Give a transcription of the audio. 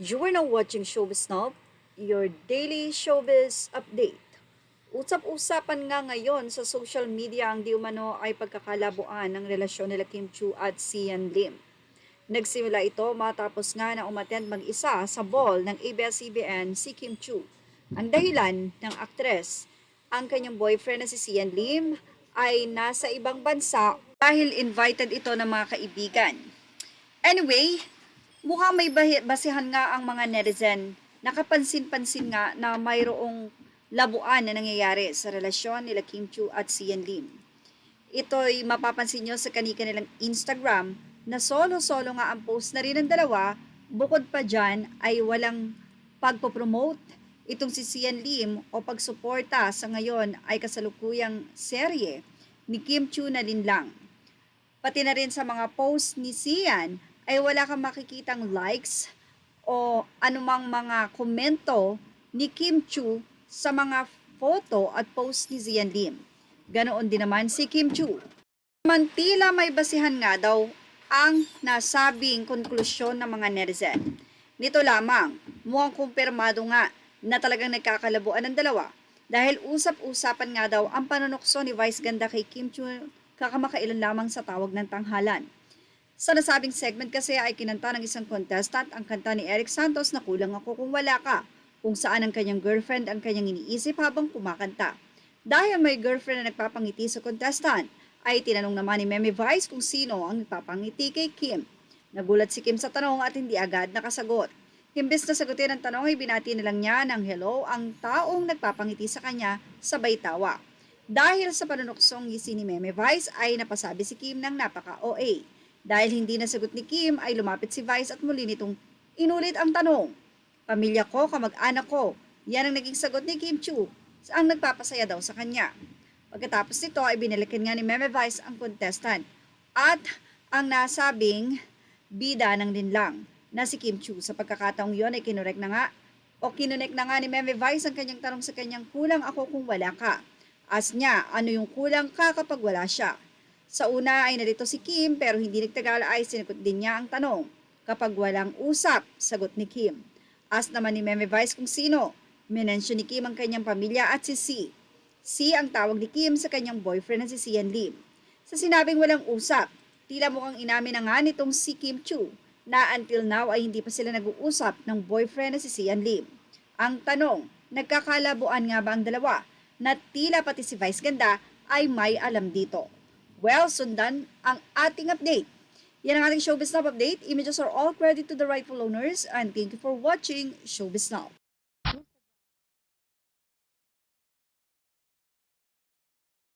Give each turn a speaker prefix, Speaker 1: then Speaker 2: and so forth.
Speaker 1: You are now watching Showbiz Snob, your daily showbiz update. Usap-usapan nga ngayon sa social media ang di umano ay pagkakalabuan ng relasyon nila Kim Chu at Sian Lim. Nagsimula ito matapos nga na umattend mag-isa sa ball ng ABS-CBN si Kim Chu. Ang dahilan ng aktres, ang kanyang boyfriend na si Sian Lim ay nasa ibang bansa dahil invited ito ng mga kaibigan. Anyway, mukhang may basihan nga ang mga netizen. Nakapansin-pansin nga na mayroong labuan na nangyayari sa relasyon nila Kim Chu at Sian Lim. Ito'y mapapansin nyo sa kanilang Instagram na solo-solo nga ang post na rin ng dalawa. Bukod pa dyan ay walang pagpopromote itong si Sian Lim o pagsuporta sa ngayon ay kasalukuyang serye ni Kim Chu na din lang. Pati na rin sa mga post ni Sian ay wala kang makikitang likes o anumang mga komento ni Kim Chu sa mga photo at post ni Sian Lim. Ganoon din naman si Kim Chu. Mantila may basihan nga daw ang nasabing konklusyon ng mga netizen. Nito lamang, mukhang kumpirmado nga na talagang nagkakalabuan ng dalawa dahil usap-usapan nga daw ang panunukso ni Vice Ganda kay Kim Chu kakamakailan lamang sa tawag ng tanghalan. Sa nasabing segment kasi ay kinanta ng isang contestant ang kanta ni Eric Santos na Kulang Ako Kung Wala Ka, kung saan ang kanyang girlfriend ang kanyang iniisip habang kumakanta. Dahil may girlfriend na nagpapangiti sa contestant, ay tinanong naman ni Meme Vice kung sino ang nagpapangiti kay Kim. Nagulat si Kim sa tanong at hindi agad nakasagot. Imbes na sagutin ang tanong ay binati na lang niya ng hello ang taong nagpapangiti sa kanya sabay tawa. Dahil sa panunuksong ngisi ni Meme Vice ay napasabi si Kim ng napaka-OA. Dahil hindi nasagot ni Kim ay lumapit si Vice at muli nitong inulit ang tanong. Pamilya ko, kamag-anak ko. Yan ang naging sagot ni Kim Chu ang nagpapasaya daw sa kanya. Pagkatapos nito ay binalikan nga ni Meme Vice ang contestant at ang nasabing bida ng din lang na si Kim Chu. Sa pagkakataong yon ay kinorek na nga ni Meme Vice ang kanyang tanong sa kanyang kulang ako kung wala ka. As niya, ano yung kulang ka kapag wala siya? Sa una ay narito si Kim pero hindi nagtagal ay sinagot din niya ang tanong. Kapag walang usap, sagot ni Kim. As naman ni Meme Vice kung sino. Minensyon ni Kim ang kanyang pamilya at si C. C ang tawag ni Kim sa kanyang boyfriend na si Sian Lim. Sa sinabing walang usap, tila mukhang inamin na nga nitong si Kim Chu na until now ay hindi pa sila nag-uusap ng boyfriend na si Sian Lim. Ang tanong, nagkakalabuan nga ba ang dalawa na tila pati si Vice Ganda ay may alam dito? Well, sundan ang ating update. Yan ang ating Showbiz Now update. Images are all credit to the rightful owners and thank you for watching Showbiz Now.